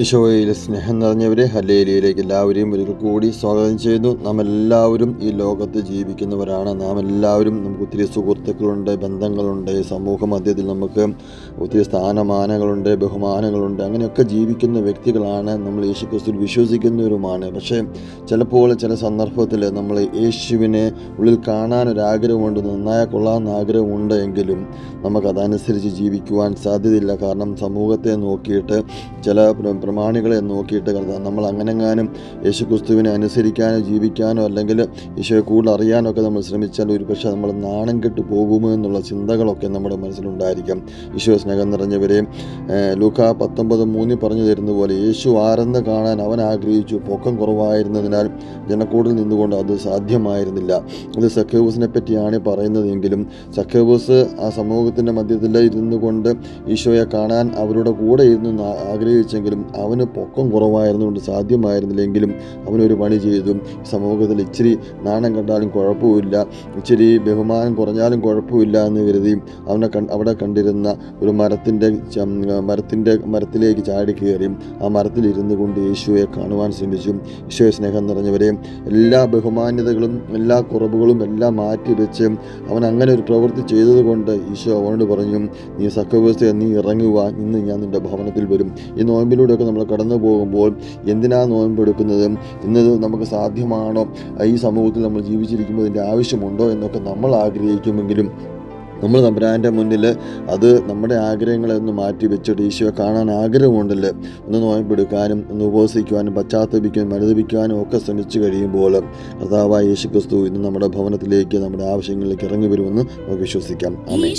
ഈശോയിൽ സ്നേഹം നിറഞ്ഞവരെ, ഹല്ലേലൂയയിലേക്ക് എല്ലാവരെയും ഒരിക്കൽ കൂടി സ്വാഗതം ചെയ്യുന്നു. നാം എല്ലാവരും ഈ ലോകത്ത് ജീവിക്കുന്നവരാണ്. നാം എല്ലാവരും നമുക്ക് ഒത്തിരി സുഹൃത്തുക്കളുണ്ട്, ബന്ധങ്ങളുണ്ട്, സമൂഹ മധ്യത്തിൽ നമുക്ക് ഒത്തിരി സ്ഥാനമാനങ്ങളുണ്ട്, ബഹുമാനങ്ങളുണ്ട്. അങ്ങനെയൊക്കെ ജീവിക്കുന്ന വ്യക്തികളാണ്. നമ്മൾ യേശുക്രിസ്തുവിൽ വിശ്വസിക്കുന്നവരുമാണ്. പക്ഷേ ചിലപ്പോൾ ചില സന്ദർഭത്തിൽ നമ്മൾ യേശുവിനെ ഉള്ളിൽ കാണാനൊരാഗ്രഹമുണ്ട്, നന്നായ കൊള്ളാമെന്ന് ആഗ്രഹമുണ്ട് എങ്കിലും നമുക്കതനുസരിച്ച് ജീവിക്കുവാൻ സാധ്യതയില്ല. കാരണം സമൂഹത്തെ നോക്കിയിട്ട്, ചില പ്രമാണികളെ നോക്കിയിട്ട് നമ്മൾ അങ്ങനെങ്ങാനും യേശുക്രിസ്തുവിനെ അനുസരിക്കാനോ ജീവിക്കാനോ അല്ലെങ്കിൽ ഈശോയെ കൂടുതൽ അറിയാനോ ഒക്കെ നമ്മൾ ശ്രമിച്ചാൽ ഒരുപക്ഷെ നമ്മൾ നാണം കെട്ട് പോകുമോ എന്നുള്ള ചിന്തകളൊക്കെ നമ്മുടെ മനസ്സിലുണ്ടായിരിക്കാം. ഈശോ സ്നേഹം നിറഞ്ഞവരെ, ലൂക്കാ 19:3 പറഞ്ഞു തരുന്ന പോലെ യേശു ആരെന്ന് കാണാൻ അവൻ ആഗ്രഹിച്ചു. പൊക്കം കുറവായിരുന്നതിനാൽ ജനക്കൂടിൽ നിന്നുകൊണ്ട് അത് സാധ്യമായിരുന്നില്ല. അത് സക്കേവൂസിനെ പറ്റിയാണ് പറയുന്നതെങ്കിലും സക്കേവൂസ് ആ സമൂഹത്തിൻ്റെ മധ്യത്തിൽ ഇരുന്നു കൊണ്ട് ഈശോയെ കാണാൻ അവരുടെ കൂടെ ഇരുന്ന് ആഗ്രഹിച്ചെങ്കിലും അവന് പൊക്കം കുറവായിരുന്നുകൊണ്ട് സാധ്യമായിരുന്നില്ലെങ്കിലും അവനൊരു പണി ചെയ്തു. സമൂഹത്തിൽ ഇച്ചിരി നാണം കണ്ടാലും കുഴപ്പമില്ല, ഇച്ചിരി ബഹുമാനം കുറഞ്ഞാലും കുഴപ്പമില്ല എന്ന് കരുതി അവിടെ കണ്ടിരുന്ന ഒരു മരത്തിലേക്ക് ചാടി കയറി ആ മരത്തിലിരുന്നു കൊണ്ട് യേശുവെ കാണുവാൻ ശ്രമിച്ചു. ഈശോയെ സ്നേഹം നിറഞ്ഞവരെ, എല്ലാ ബഹുമാന്യതകളും എല്ലാ കുറവുകളും എല്ലാം മാറ്റി വെച്ച് അവൻ അങ്ങനെ ഒരു പ്രവൃത്തി ചെയ്തതുകൊണ്ട് ഈശോ അവനോട് പറഞ്ഞു, നീ സക്കേവൂസേ, നീ ഇറങ്ങുക, ഇന്ന് ഞാൻ നിൻ്റെ ഭവനത്തിൽ വരും. ഈ നോയമ്പിലൂടെയൊക്കെ നമ്മൾ കടന്നു പോകുമ്പോൾ എന്തിനാ നോയമ്പെടുക്കുന്നത്, ഇന്നത് നമുക്ക് സാധ്യമാണോ, ഈ സമൂഹത്തിൽ നമ്മൾ ജീവിച്ചിരിക്കുമ്പോൾ ഇതിൻ്റെ ആവശ്യമുണ്ടോ എന്നൊക്കെ നമ്മൾ ആഗ്രഹിക്കുമെങ്കിലും നമ്മൾ തമ്പുരാൻ്റെ മുന്നിൽ അത് നമ്മുടെ ആഗ്രഹങ്ങളെ ഒന്ന് മാറ്റി വെച്ചിട്ട് ഈശോയെ കാണാൻ ആഗ്രഹമുണ്ടല്ലോ, ഒന്ന് നോയമ്പെടുക്കാനും ഒന്ന് ഉപവസിക്കുവാനും പശ്ചാത്തപിക്കാനും അനുദപിക്കാനും ഒക്കെ ശ്രമിച്ചു കഴിയുമ്പോൾ കർത്താവായ യേശുക്രിസ്തു ഇന്ന് നമ്മുടെ ഭവനത്തിലേക്ക്, നമ്മുടെ ആവശ്യങ്ങളിലേക്ക് ഇറങ്ങി വരുമെന്ന് നമുക്ക് വിശ്വസിക്കാം. ആമേൻ.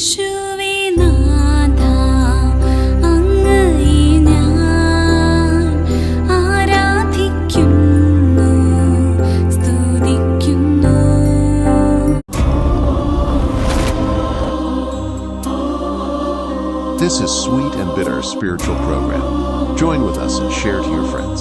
This is Sweet and Bitter Spiritual Program. Join with us and share to your friends.